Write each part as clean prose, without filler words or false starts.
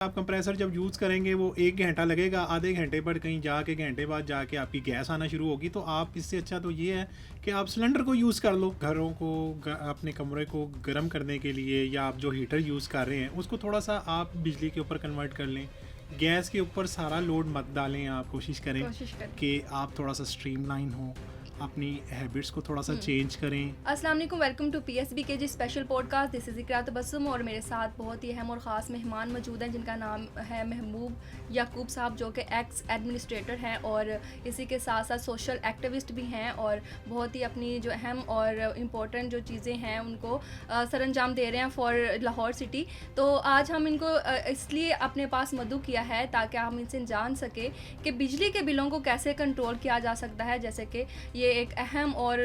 आप कंप्रेसर जब यूज़ करेंगे वो 1 घंटा लगेगा, आधे घंटे पर कहीं जाके घंटे बाद जाके आपकी गैस आना शुरू होगी। तो आप इससे अच्छा तो ये है कि आप सिलेंडर को यूज़ कर लो। घरों को अपने कमरे को गर्म करने के लिए या आप जो हीटर यूज़ कर रहे हैं उसको थोड़ा सा आप बिजली के ऊपर कन्वर्ट कर लें। गैस के ऊपर सारा लोड मत डालें। आप कोशिश करें कि आप थोड़ा सा स्ट्रीमलाइन हो, अपनी हैबिट्स को थोड़ा सा चेंज करें। अस्सलाम वालेकुम, वेलकम टू PSB के जी स्पेशल पॉडकास्ट। दिस इज़ इकरा तबस्सुम और मेरे साथ बहुत ही अहम और ख़ास मेहमान मौजूद हैं जिनका नाम है महबूब याकूब साहब, जो कि एक्स एडमिनिस्ट्रेटर हैं और इसी के साथ साथ सोशल एक्टिविस्ट भी हैं और बहुत ही अपनी जो अहम और इम्पोर्टेंट जो चीज़ें हैं उनको सरअंजाम दे रहे हैं फॉर लाहौर सिटी। तो आज हम इनको इसलिए अपने पास मदऊ किया है ताकि हम इनसे जान सके कि बिजली के बिलों को कैसे कंट्रोल किया जा सकता है। जैसे कि ये एक अहम और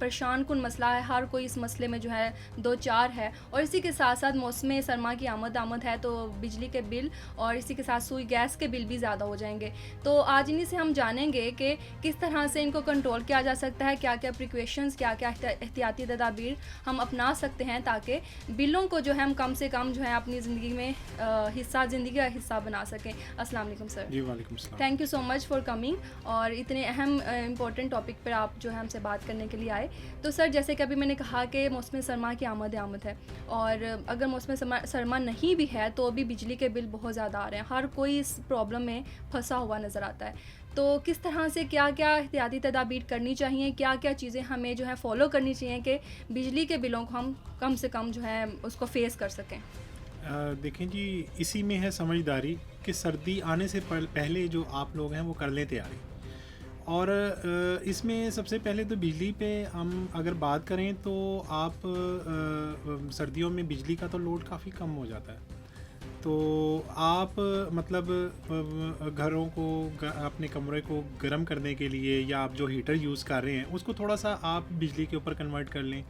परेशान कुन मसला है, हर कोई इस मसले में जो है दो चार है। और इसी के साथ साथ मौसम सरमा की आमद है तो बिजली के बिल और इसी के साथ सुई गैस के बिल भी ज़्यादा हो जाएंगे। तो आज इन्हीं से हम जानेंगे कि किस तरह से इनको कंट्रोल किया जा सकता है, क्या क्या प्रिकॉशंस, क्या क्या एहतियाती तदाबीर हम अपना सकते हैं ताकि बिलों को जो है हम कम से कम जो है अपनी ज़िंदगी में ज़िंदगी का हिस्सा बना सकें। अस्सलाम वालेकुम सर। जी वालेकुम सलाम। Thank you so much for coming और इतने अहम इम्पोर्टेंट टॉपिक पर आप जो है हमसे बात करने के लिए आए। तो सर, जैसे कि अभी मैंने कहा कि मौसम सरमा की आमद है और अगर मौसम सरमा नहीं भी है तो अभी बिजली के बिल बहुत ज़्यादा आ रहे हैं। हर कोई इस प्रॉब्लम में फंसा हुआ नज़र आता है। तो किस तरह से क्या क्या एहतियाती तदाबीर करनी चाहिए, क्या क्या चीज़ें हमें जो है फॉलो करनी चाहिए कि बिजली के बिलों को हम कम से कम जो है उसको फेस कर सकें? देखें जी, इसी में है समझदारी कि सर्दी आने से पहले जो आप लोग हैं वो कर लें तैयारी। और इसमें सबसे पहले तो बिजली पे हम अगर बात करें तो आप सर्दियों में बिजली का तो लोड काफ़ी कम हो जाता है। तो आप मतलब घरों को अपने कमरे को गर्म करने के लिए या आप जो हीटर यूज़ कर रहे हैं उसको थोड़ा सा आप बिजली के ऊपर कन्वर्ट कर लें।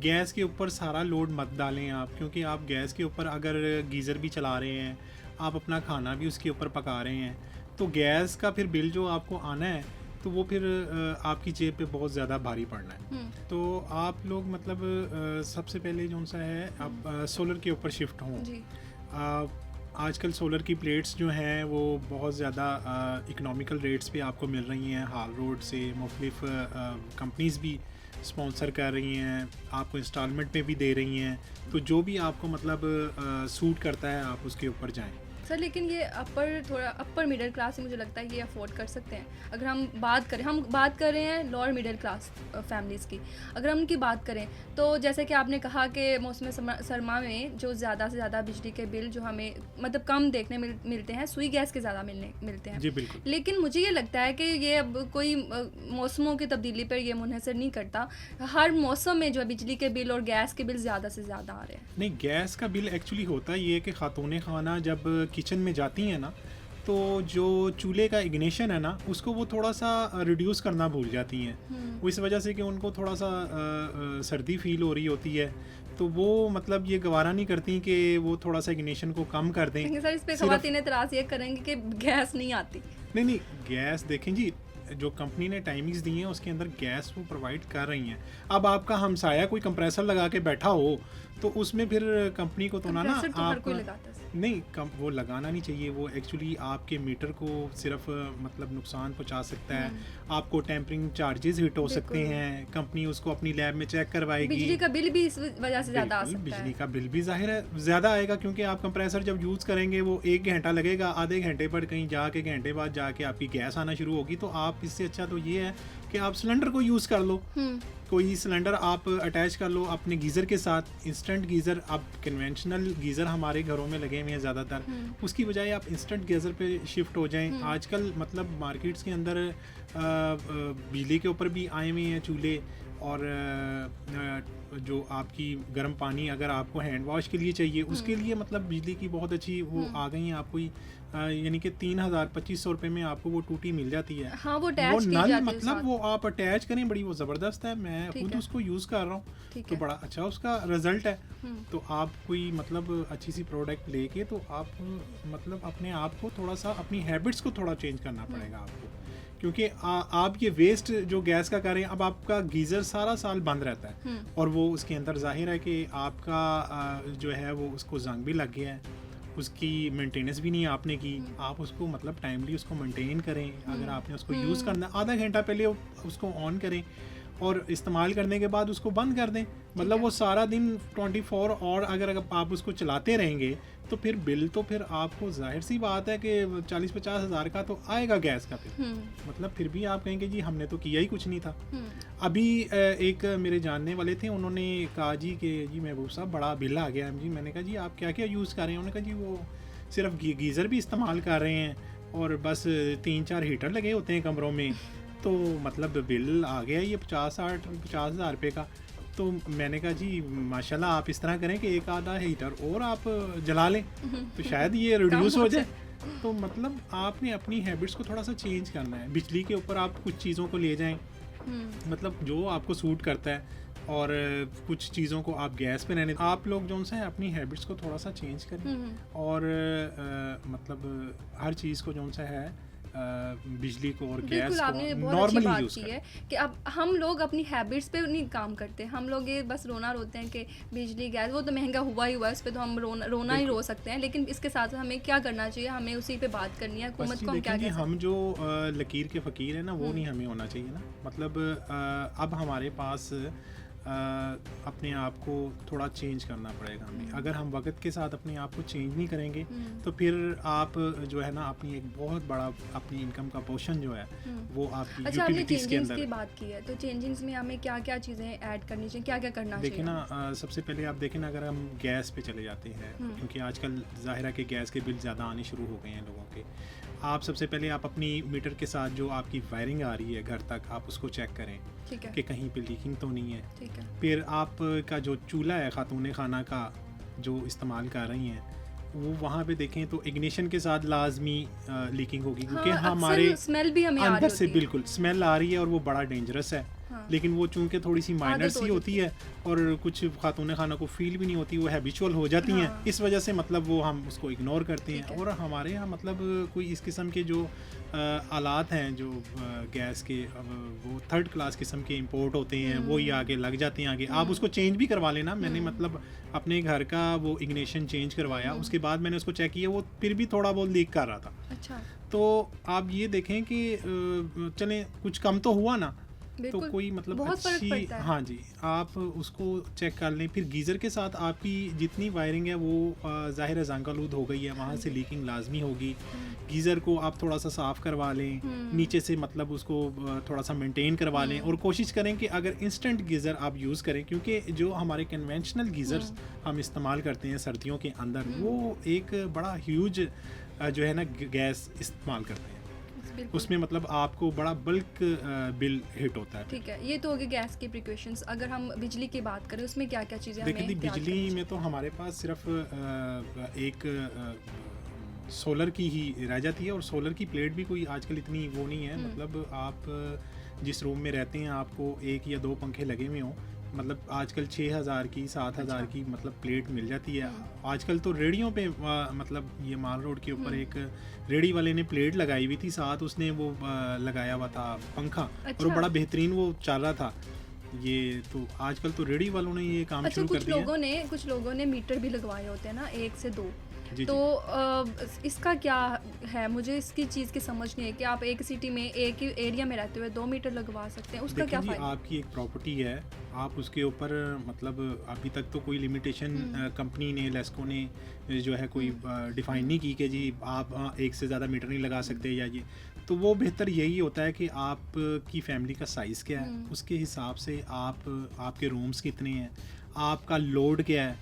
गैस के ऊपर सारा लोड मत डालें आप, क्योंकि आप गैस के ऊपर अगर गीज़र भी चला रहे हैं, आप अपना खाना भी उसके ऊपर पका रहे हैं, तो गैस का फिर बिल जो आपको आना है तो वो फिर आपकी जेब पे बहुत ज़्यादा भारी पड़ना है। तो आप लोग मतलब सबसे पहले जो सा है आप सोलर के ऊपर शिफ्ट हों। आजकल सोलर की प्लेट्स जो हैं वो बहुत ज़्यादा इकनॉमिकल रेट्स पे आपको मिल रही हैं। हाल रोड से मुख्तलिफ कंपनीज़ भी स्पॉन्सर कर रही हैं, आपको इंस्टॉलमेंट पे भी दे रही हैं। तो जो भी आपको मतलब सूट करता है आप उसके ऊपर जाएं। सर, लेकिन ये थोड़ा अपर मिडिल क्लास से मुझे लगता है ये अफोर्ड कर सकते हैं। अगर हम बात कर रहे हैं लोअर मिडिल क्लास फैमिलीज़ की, अगर हम उनकी बात करें तो जैसे कि आपने कहा कि मौसम सरमा में जो ज़्यादा से ज़्यादा बिजली के बिल जो हमें मतलब कम देखने मिलते हैं, सुई गैस के ज़्यादा मिलते हैं। जी बिल्कुल। लेकिन मुझे ये लगता है कि ये अब कोई मौसमों की तब्दीली पर ये मुनहसर नहीं करता। हर मौसम में जो बिजली के बिल और गैस के बिल ज़्यादा से ज़्यादा आ रहे हैं। नहीं, गैस का बिल एक्चुअली होता ये है कि खातून खाना जब किचन में जाती हैं ना तो जो चूल्हे का इग्निशन है ना उसको वो थोड़ा सा रिड्यूस करना भूल जाती हैं। वो इस वजह से कि उनको थोड़ा सा सर्दी फील हो रही होती है तो वो मतलब ये गवारा नहीं करती कि वो थोड़ा सा इग्निशन को कम कर दें। सर, इस पे ख़वातीन एतराज़ ये करेंगे कि गैस नहीं आती। नहीं, गैस देखें जी, जो कंपनी ने टाइमिंग्स दी हैं उसके अंदर गैस वो प्रोवाइड कर रही हैं। अब आपका हमसाया कोई कंप्रेसर लगा के बैठा हो तो उसमें फिर कंपनी को तो ना तो आप हर कोई लगाता है। नहीं, वो लगाना नहीं चाहिए। वो एक्चुअली आपके मीटर को सिर्फ मतलब नुकसान पहुंचा सकता है। आपको टेम्परिंग चार्जेस हिट हो सकते हैं। कंपनी उसको अपनी लैब में चेक करवाएगी। बिजली का बिल भी इस वजह से ज़्यादा आ सकता है। बिजली का बिल भी जाहिर है ज़्यादा आएगा, क्योंकि आप कंप्रेसर जब यूज़ करेंगे वो 1 घंटा लगेगा, आधे घंटे पर कहीं जाके घंटे बाद जाके आपकी गैस आना शुरू होगी। तो आप इससे अच्छा तो ये है कि आप सिलेंडर को यूज़ कर लो। कोई सिलेंडर आप अटैच कर लो अपने गीज़र के साथ। इंस्टेंट गीज़र, अब कन्वेंशनल गीज़र हमारे घरों में लगे हुए हैं ज़्यादातर, उसकी बजाय आप इंस्टेंट गीज़र पे शिफ्ट हो जाएं। आजकल मतलब मार्केट्स के अंदर बिजली के ऊपर भी आए हुए हैं चूल्हे, और जो आपकी गर्म पानी अगर आपको हैंड वॉश के लिए चाहिए उसके लिए मतलब बिजली की बहुत अच्छी वो आ गई हैं। आपको यानी कि 3,000-2,500 रुपये में आपको वो टूटी मिल जाती है। हाँ, वो नल मतलब वो आप अटैच करें, बड़ी वो ज़बरदस्त है। मैं खुद उसको यूज़ कर रहा हूँ तो बड़ा अच्छा उसका रिजल्ट है। तो आप कोई मतलब अच्छी सी प्रोडक्ट लेके तो आप मतलब अपने आप को थोड़ा सा अपनी हैबिट्स को थोड़ा चेंज करना पड़ेगा आपको, क्योंकि आप ये वेस्ट जो गैस का कर रहे हैं, अब आपका गीज़र सारा साल बंद रहता है और वो उसके अंदर जाहिर है कि आपका जो है वो उसको जंग भी लग गया है, उसकी मेंटेनेंस भी नहीं आपने की, आप उसको मतलब टाइमली उसको मेंटेन करें। अगर आपने उसको यूज़ करना, आधा घंटा पहले उसको ऑन करें और इस्तेमाल करने के बाद उसको बंद कर दें। मतलब वो सारा दिन 24 और अगर आप उसको चलाते रहेंगे तो फिर बिल तो फिर आपको जाहिर सी बात है कि 40-50 हज़ार का तो आएगा गैस का फिर। मतलब फिर भी आप कहेंगे जी हमने तो किया ही कुछ नहीं था। अभी एक मेरे जानने वाले थे, उन्होंने कहा जी कि जी महबूब साहब बड़ा बिल आ गया है जी। मैंने कहा जी आप क्या क्या यूज़ कर रहे हैं? उन्होंने कहा जी वो सिर्फ गीज़र भी इस्तेमाल कर रहे हैं और बस 3-4 हीटर लगे होते हैं कमरों में, तो मतलब बिल आ गया ये 50 हज़ार रुपये का। तो मैंने कहा जी माशाल्लाह आप इस तरह करें कि एक आधा हीटर और आप जला लें तो शायद ये रिड्यूस हो जाए। तो मतलब आपने अपनी हैबिट्स को थोड़ा सा चेंज करना है। बिजली के ऊपर आप कुछ चीज़ों को ले जाएं, मतलब जो आपको सूट करता है, और कुछ चीज़ों को आप गैस पे रहने। आप लोग जो है अपनी हैबिट्स को थोड़ा सा चेंज करें और मतलब हर चीज़ को जो है बिजली को और गैस को नॉर्मली यूज़ की है कि अब हम लोग अपनी हैबिट्स पे नहीं काम करते। हम लोग ये बस रोना रोते हैं कि बिजली गैस वो तो महंगा हुआ ही हुआ है, उस पर तो हम रोना ही रो सकते हैं, लेकिन इसके साथ हमें क्या करना चाहिए, हमें उसी पे बात करनी है। हुकूमत को हम क्या कहते हैं, हम जो लकीर के फ़कीर है ना वो नहीं हमें होना चाहिए ना। मतलब अब हमारे पास अपने आप को थोड़ा चेंज करना पड़ेगा हमें। अगर हम वक्त के साथ अपने आप को चेंज नहीं करेंगे तो फिर आप जो है ना अपनी एक बहुत बड़ा अपनी इनकम का पोर्शन जो है वो आपकी यूटिलिटीज़ के अंदर। की बात की है तो चेंजिंग्स में हमें क्या क्या चीज़ें ऐड करनी चाहिए, क्या क्या करना चाहिए? देखिए ना सबसे पहले आप देखें ना, अगर हम गैस पे चले जाते हैं, क्योंकि आजकल ज़ाहिर है कि गैस के बिल ज़्यादा आने शुरू हो गए हैं लोगों के। आप सबसे पहले आप अपनी मीटर के साथ जो आपकी वायरिंग आ रही है घर तक, आप उसको चेक करें कि कहीं पे लीकिंग तो नहीं है। ठीक है। फिर आपका जो चूल्हा है खातून खाना का जो इस्तेमाल कर रही हैं, वो वहाँ पे देखें तो इग्निशन के साथ लाजमी लीकिंग होगी, क्योंकि हमारे स्मेल भी हमें अंदर से बिल्कुल स्मेल आ रही है और वो बड़ा डेंजरस है। लेकिन वो चूंकि थोड़ी सी माइनर सी होती है और कुछ खातून खाना को फील भी नहीं होती, वो हैबिचुअल हो जाती हैं। इस वजह से मतलब वो हम उसको इग्नोर करते हैं। और हमारे यहाँ मतलब कोई इस किस्म के जो आलात हैं जो गैस के, वो थर्ड क्लास किस्म के इंपोर्ट होते हैं, वो ही आगे लग जाते हैं आगे। आप उसको चेंज भी करवा लेना। मैंने मतलब अपने घर का वो इग्निशन चेंज करवाया, उसके बाद मैंने उसको चेक किया, वो फिर भी थोड़ा बहुत लीक कर रहा था। अच्छा। तो आप ये देखें कि चलें कुछ कम तो हुआ ना, तो कोई मतलब अच्छी, हाँ जी, आप उसको चेक कर लें। फिर गीज़र के साथ आपकी जितनी वायरिंग है वो ज़ाहिर है ज़ंग-आलूद हो गई है, वहाँ से लीकिंग लाजमी होगी। गीज़र को आप थोड़ा सा साफ़ करवा लें, नीचे से मतलब उसको थोड़ा सा मेंटेन करवा लें। और कोशिश करें कि अगर इंस्टेंट गीज़र आप यूज़ करें, क्योंकि जो हमारे कन्वेंशनल गीज़र्स हम इस्तेमाल करते हैं सर्दियों के अंदर, वो एक बड़ा ह्यूज जो है ना गैस इस्तेमाल करते हैं, उसमें मतलब आपको बड़ा बल्क बिल हिट होता है। ठीक है, ये तो हो गई गैस की प्रिकॉशंस। अगर हम बिजली की बात करें उसमें क्या क्या चीज़ें हमें? देखिए बिजली में तो हमारे पास सिर्फ एक सोलर की ही रह जाती है, और सोलर की प्लेट भी कोई आजकल इतनी वो नहीं है। मतलब आप जिस रूम में रहते हैं आपको 1 या 2 पंखे लगे हुए हों, मतलब आजकल 6,000 की 7,000 की मतलब प्लेट मिल जाती है। आजकल तो रेडियो पे मतलब ये माल रोड के ऊपर एक रेडी वाले ने प्लेट लगाई हुई थी, साथ उसने वो लगाया हुआ था पंखा। और वो बड़ा बेहतरीन वो चल रहा था। ये तो आजकल तो रेडी वालों ने ये काम शुरू कर दिया। कुछ लोगों ने मीटर भी लगवाए होते हैं ना, 1 से 2। तो इसका क्या है? मुझे इसकी चीज़ की समझ नहीं है कि आप एक सिटी में एक ही एरिया में रहते हुए 2 मीटर लगवा सकते हैं, उसका क्या फ़ायदा? आपकी एक प्रॉपर्टी है, आप उसके ऊपर मतलब अभी तक तो कोई लिमिटेशन कंपनी ने, लेस्को ने जो है कोई डिफ़ाइन नहीं की कि जी आप 1 से ज़्यादा मीटर नहीं लगा सकते या ये। तो वो बेहतर यही होता है कि आपकी फैमिली का साइज़ क्या है, उसके हिसाब से आपके रूम्स कितने हैं, आपका लोड क्या है,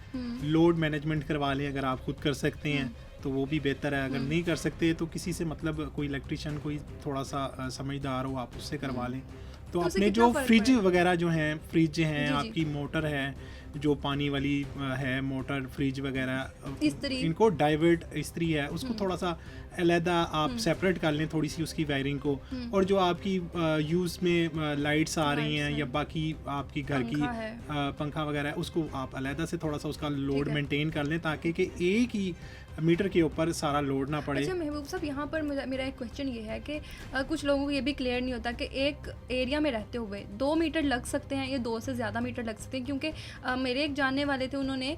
लोड मैनेजमेंट करवा लें। अगर आप खुद कर सकते हैं तो वो भी बेहतर है, अगर नहीं कर सकते तो किसी से मतलब कोई इलेक्ट्रिशियन कोई थोड़ा सा समझदार हो, आप उससे करवा लें। तो अपने जो फ्रिज वगैरह जो हैं, फ्रिज हैं, आपकी मोटर है जो पानी वाली है, मोटर फ्रिज वगैरह, इनको डाइवर्ट इस्त्री है, उसको थोड़ा सा अलहदा आप सेपरेट कर लें थोड़ी सी उसकी वायरिंग को। और जो आपकी यूज़ में लाइट्स आ रही हैं या बाकी आपकी घर की पंखा वगैरह है, उसको आप अलहदा से थोड़ा सा उसका लोड मेंटेन कर लें, ताकि कि एक ही मीटर के ऊपर सारा लोड ना पड़े। अच्छा महबूब साहब, यहाँ पर मेरा एक क्वेश्चन ये है कि कुछ लोगों को ये भी क्लियर नहीं होता कि एक एरिया में रहते हुए 2 मीटर लग सकते हैं या 2 से ज़्यादा मीटर लग सकते हैं, क्योंकि मेरे एक जानने वाले थे, उन्होंने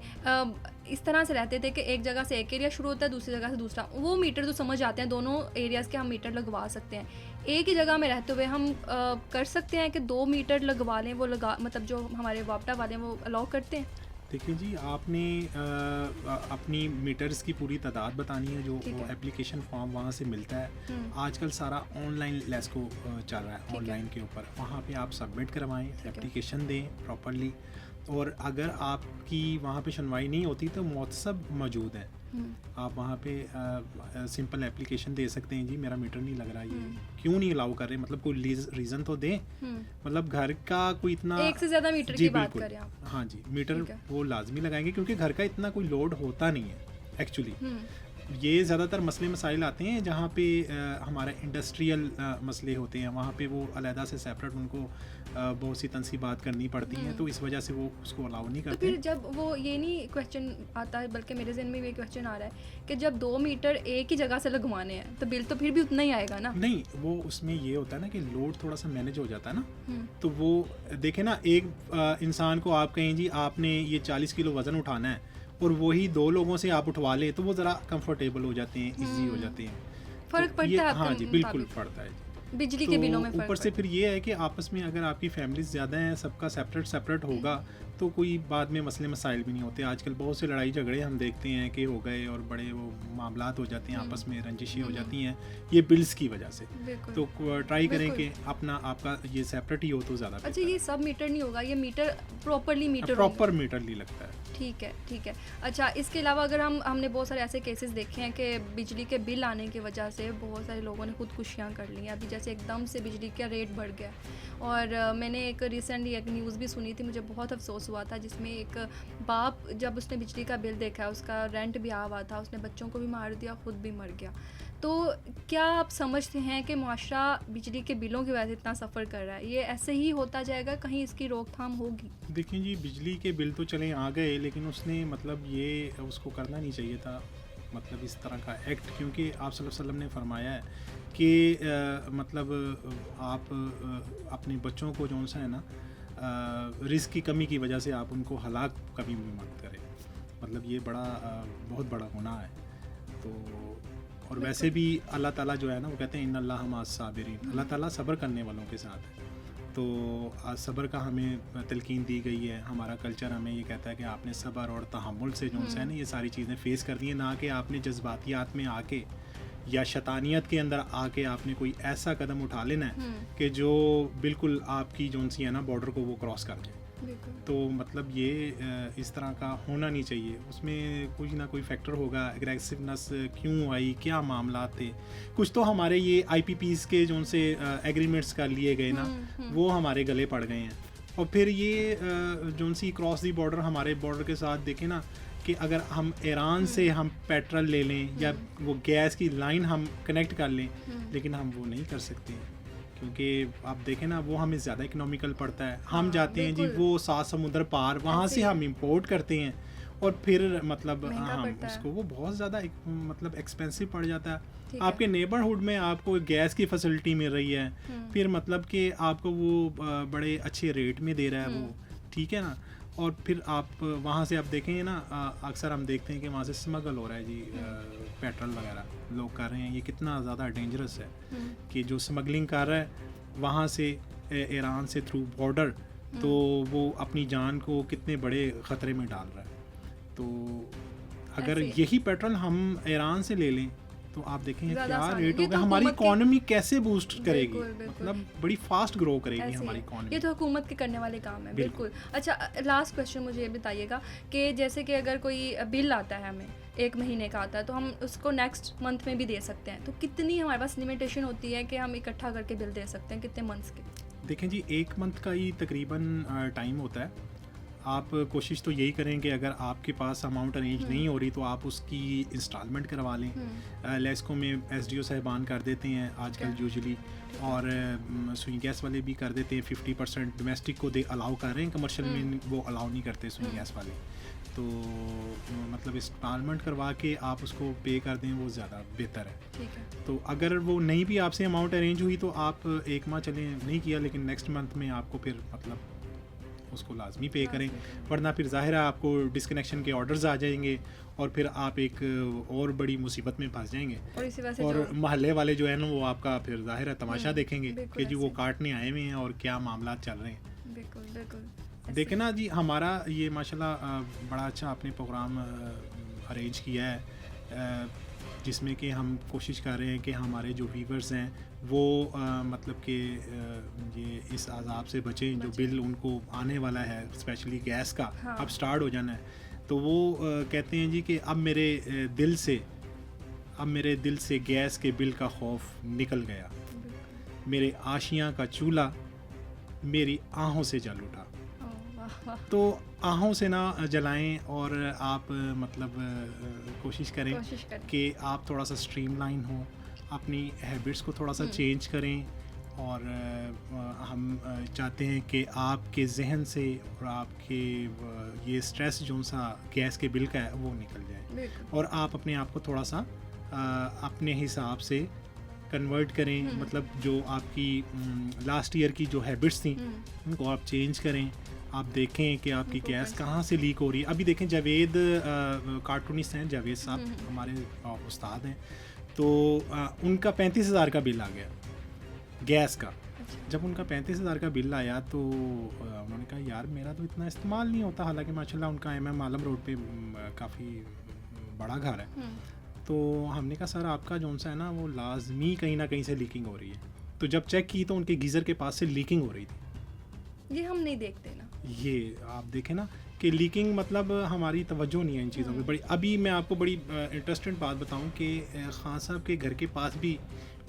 इस तरह से रहते थे कि एक जगह से एक एरिया शुरू होता है, दूसरी जगह से दूसरा। वो मीटर तो समझ आते हैं, दोनों एरियाज़ के हम मीटर लगवा सकते हैं। एक ही जगह में रहते हुए हम कर सकते हैं कि 2 मीटर लगवा लें, वो लगा मतलब जो हमारे वापटा वाले हैं वो अलाउ करते हैं? देखिए जी, आपने अपनी मीटर्स की पूरी तादाद बतानी है, जो एप्लीकेशन फॉर्म वहाँ से मिलता है। आजकल सारा ऑनलाइन लेस्को चल रहा है, ऑनलाइन के ऊपर वहाँ पे आप सबमिट करवाएं, एप्लीकेशन दें प्रॉपरली। और अगर आपकी वहाँ पे सुनवाई नहीं होती तो मुअत्तसब मौजूद है, आप वहाँ पे सिंपल एप्लीकेशन दे सकते हैं, जी मेरा मीटर नहीं लग रहा, ये क्यों नहीं अलाउ कर रहे, मतलब कोई रीज़न तो दें। मतलब घर का कोई इतना एक से ज़्यादा मीटर की बात करें आप? हाँ जी, मीटर वो लाजमी लगाएंगे, क्योंकि घर का इतना कोई लोड होता नहीं है एक्चुअली। ये ज़्यादातर मसले मसाइल आते हैं जहाँ पे हमारे इंडस्ट्रियल मसले होते हैं, वहाँ पे वो अलहदा से सेपरेट उनको बहुत सी तनसीबात करनी पड़ती हैं, तो इस वजह से वो उसको अलाउ नहीं करते। तो फिर जब वो ये नहीं क्वेश्चन आता है, बल्कि मेरे जहन में भी क्वेश्चन आ रहा है कि जब 2 मीटर एक ही जगह से लगवाने हैं तो बिल तो फिर भी उतना ही आएगा ना? नहीं, वो उसमें ये होता है ना कि लोड थोड़ा सा मैनेज हो जाता है ना। तो वो देखें ना, एक इंसान को आप कहें जी आपने ये 40 किलो वज़न उठाना है और वही 2 लोगों से आप उठवा लें तो वो ज़रा कंफर्टेबल हो जाते हैं, इजी हो जाते हैं। फ़र्क पड़ता है? हाँ जी, बिल्कुल पड़ता है। बिजली के बिलों में ऊपर से फिर ये है कि आपस में अगर आपकी फैमिली ज़्यादा हैं, सबका सेपरेट होगा तो कोई बाद में मसले मसाइल भी नहीं होते। आजकल बहुत से लड़ाई झगड़े हम देखते हैं कि हो गए और बड़े वो मामलात हो जाते हैं, आपस में रंजिशें हो जाती हैं, ये बिल्स की वजह से। तो ट्राई करें कि अपना आपका ये सेपरेट ही हो तो ज़्यादा। अच्छा, ये सब मीटर नहीं होगा, ये मीटर प्रॉपर मीटर नहीं लगता है। ठीक है। अच्छा, इसके अलावा अगर हमने बहुत सारे ऐसे केसेस देखे हैं कि बिजली के बिल आने की वजह से बहुत सारे लोगों ने खुदकुशियाँ कर ली हैं। अभी जैसे एकदम से बिजली का रेट बढ़ गया, और मैंने एक रिसेंटली एक न्यूज़ भी सुनी थी, मुझे बहुत अफसोस हुआ था, जिसमें एक बाप जब उसने बिजली का बिल देखा, उसका रेंट भी आ हुआ था, उसने बच्चों को भी मार दिया, ख़ुद भी मर गया। तो क्या आप समझते हैं कि मुआशरा बिजली के बिलों की वजह से इतना सफ़र कर रहा है? ये ऐसे ही होता जाएगा, कहीं इसकी रोकथाम होगी? देखिए जी, बिजली के बिल तो चले आ गए, लेकिन उसने मतलब ये उसको करना नहीं चाहिए था, मतलब इस तरह का एक्ट, क्योंकि आप सल्लल्लाहु अलैहि वसल्लम ने फरमाया है कि मतलब आप अपने बच्चों को जो सा है ना रिस्क की कमी की वजह से आप उनको हलाक कभी भी मत करें। मतलब ये बहुत बड़ा गुनाह है। तो और वैसे भी अल्लाह ताला जो है ना, वो कहते हैं इन्नल्लाह मअस साबिरीन, अल्लाह ताला सब्र करने वालों के साथ है। तो सब्र का हमें तलकीन दी गई है, हमारा कल्चर हमें ये कहता है कि आपने सब्र और तहम्मुल से जो है ना ये सारी चीज़ें फ़ेस कर दी हैं, ना कि आपने जज्बातियात में आके या शैतानियत के अंदर आके आपने कोई ऐसा कदम उठा लेना है कि जो बिल्कुल आपकी जो सी है ना बॉर्डर को वो क्रॉस कर जाए। तो मतलब ये इस तरह का होना नहीं चाहिए। उसमें कोई ना कोई फैक्टर होगा, एग्रेसिवनेस क्यों आई, क्या मामला थे। कुछ तो हमारे ये IPPs के जो उनसे एग्रीमेंट्स कर लिए गए ना, वो हमारे गले पड़ गए हैं। और फिर ये जो सी क्रॉस दी बॉर्डर, हमारे बॉर्डर के साथ देखें ना कि अगर हम ईरान से हम पेट्रोल ले लें या वो गैस की लाइन हम कनेक्ट कर लें, लेकिन हम वो नहीं कर सकते, क्योंकि आप देखें ना वो हमें ज़्यादा इकोनॉमिकल पड़ता है। हम जाते हैं जी वो 7 समुद्र पार, वहाँ से हम इंपोर्ट करते हैं और फिर मतलब हम उसको वो बहुत ज़्यादा मतलब एक्सपेंसिव पड़ जाता है। आपके नेबरहुड में आपको गैस की फैसिलिटी मिल रही है, फिर मतलब कि आपको वो बड़े अच्छे रेट में दे रहा है वो, ठीक है ना। और फिर आप वहाँ से आप देखेंगे ना, अक्सर हम देखते हैं कि वहाँ से स्मगल हो रहा है जी, पेट्रोल वगैरह लोग कर रहे हैं। ये कितना ज़्यादा डेंजरस है कि जो स्मगलिंग कर रहा है वहाँ से ईरान से थ्रू बॉर्डर, तो वो अपनी जान को कितने बड़े ख़तरे में डाल रहा है। तो अगर यही पेट्रोल हम ईरान से ले लें तो आप देखेंगे क्या रेट होगा, हमारी इकोनॉमी कैसे बूस्ट करेगी, मतलब बड़ी फास्ट ग्रो करेगी हमारी इकोनॉमी। ये तो हुकूमत के करने वाले काम है, बिल्कुल। अच्छा, लास्ट क्वेश्चन मुझे ये बताइएगा कि जैसे कि अगर कोई बिल आता है, हमें 1 महीने का आता है, तो हम उसको नेक्स्ट मंथ में भी दे सकते हैं, तो कितनी हमारे पास लिमिटेशन होती है कि हम इकट्ठा करके बिल दे सकते हैं, कितने मंथ्स के? देखें जी, 1 मंथ का ही तकरीबन टाइम होता है। आप कोशिश तो यही करें कि अगर आपके पास अमाउंट अरेंज नहीं हो रही तो आप उसकी इंस्टॉलमेंट करवा लें। लेस्को में SDO साहिबान कर देते हैं आजकल यूजुअली, और सुई गैस वाले भी कर देते हैं। 50% डोमेस्टिक को दे अलाउ कर रहे हैं, कमर्शियल में वो अलाउ नहीं करते सुई गैस वाले। तो मतलब इंस्टॉलमेंट करवा के आप उसको पे कर दें, वो ज़्यादा बेहतर है। ठीक है। तो अगर वो नहीं भी आपसे अमाउंट अरेंज हुई तो आप एक माह चलें नहीं किया, लेकिन नेक्स्ट मंथ में आपको फिर मतलब उसको लाजमी पे करें, वरना फिर ज़ाहिर है आपको डिस्कनेक्शन के ऑर्डर्स आ जाएंगे और फिर आप एक और बड़ी मुसीबत में फंस जाएंगे। और इसी वजह से और जो मोहल्ले वाले जो है ना वो आपका फिर ज़ाहिर है तमाशा देखेंगे बिल्कुल कि जी वो ऐसे। काटने आए हुए हैं और क्या मामला चल रहे हैं। बिल्कुल बिल्कुल ऐसे। देखें ना जी, हमारा ये माशाल्लाह बड़ा अच्छा आपने प्रोग्राम अरेंज किया है, जिसमें कि हम कोशिश कर रहे हैं कि हमारे जो व्यूवर्स हैं वो मतलब कि ये इस अज़ाब से बचें जो बिल उनको आने वाला है, स्पेशली गैस का। हाँ। अब स्टार्ट हो जाना है, तो वो कहते हैं जी कि अब मेरे दिल से गैस के बिल का खौफ निकल गया, मेरे आशियाँ का चूल्हा मेरी आहों से जल उठा। ओह, वाह वाह। तो आहों से ना जलाएं और आप मतलब कोशिश करें कोशिश करें। कि आप थोड़ा सा स्ट्रीमलाइन हो, अपनी हैबिट्स को थोड़ा सा चेंज करें। और हम चाहते हैं कि आपके जहन से और आपके ये स्ट्रेस जो सा गैस के बिल का है वो निकल जाए, बिल्कुल। और आप अपने आप को थोड़ा सा अपने हिसाब से कन्वर्ट करें। मतलब जो आपकी लास्ट ईयर की जो हैबिट्स थी उनको आप चेंज करें। आप देखें कि आपकी गैस कहाँ से लीक हो रही है। अभी देखें जावेद कार्टूनिस्ट हैं, जावेद साहब हमारे उस्ताद हैं, तो उनका 35,000 का बिल आ गया गैस का। जब उनका 35,000 का बिल आया तो उन्होंने कहा यार मेरा तो इतना इस्तेमाल नहीं होता, हालांकि माशाल्लाह उनका MM आलम रोड पे काफ़ी बड़ा घर है। तो हमने कहा सर आपका जो सा है ना वो लाजमी कहीं ना कहीं से लीकिंग हो रही है। तो जब चेक की तो उनके गीज़र के पास से लीकिंग हो रही थी। ये हम नहीं देखते ना, ये आप देखें ना कि लीकिंग मतलब हमारी तवज्जो नहीं है इन चीज़ों पे बड़ी। अभी मैं आपको बड़ी इंटरेस्टिंग बात बताऊं कि खान साहब के घर के पास भी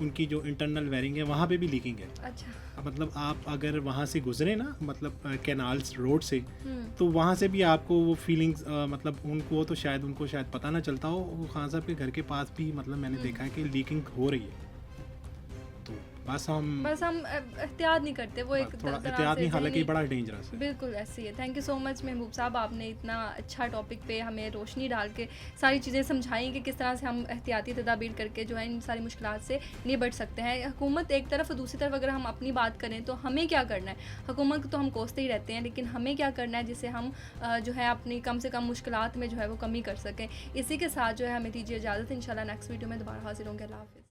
उनकी जो इंटरनल वायरिंग है वहाँ पे भी लीकिंग है। अच्छा। मतलब आप अगर वहाँ से गुजरे ना, मतलब कैनाल्स रोड से, तो वहाँ से भी आपको वो फीलिंग्स मतलब उनको तो शायद पता ना चलता हो, वो खान साहब के घर के पास भी मतलब मैंने देखा है कि लीकिंग हो रही है। तो बस हम एहतियात नहीं करते, वो एक थोड़ा तरह एहतियात से नहीं, हालांकि ज़हनी- बड़ा डेंजरस है। बिल्कुल ऐसे ही है। थैंक यू सो मच महबूब साहब, आपने इतना अच्छा टॉपिक पे हमें रोशनी डाल के सारी चीज़ें समझाई कि किस तरह से हम एहतियाती तदाबीर करके जो है इन सारी मुश्किलात से निपट सकते हैं। हुकूमत एक तरफ और दूसरी तरफ अगर हम अपनी बात करें तो हमें क्या करना है। हुकूमत को तो हम कोसते ही रहते हैं, लेकिन हमें क्या करना है जिससे हम जो है अपनी कम से कम मुश्किलात में जो है वो कमी कर सकें। इसी के साथ जो है हमें दीजिए इजाज़त। इंशाल्लाह नेक्स्ट वीडियो में दोबारा हाजिर होंगे। अल्लाह हाफ़िज़।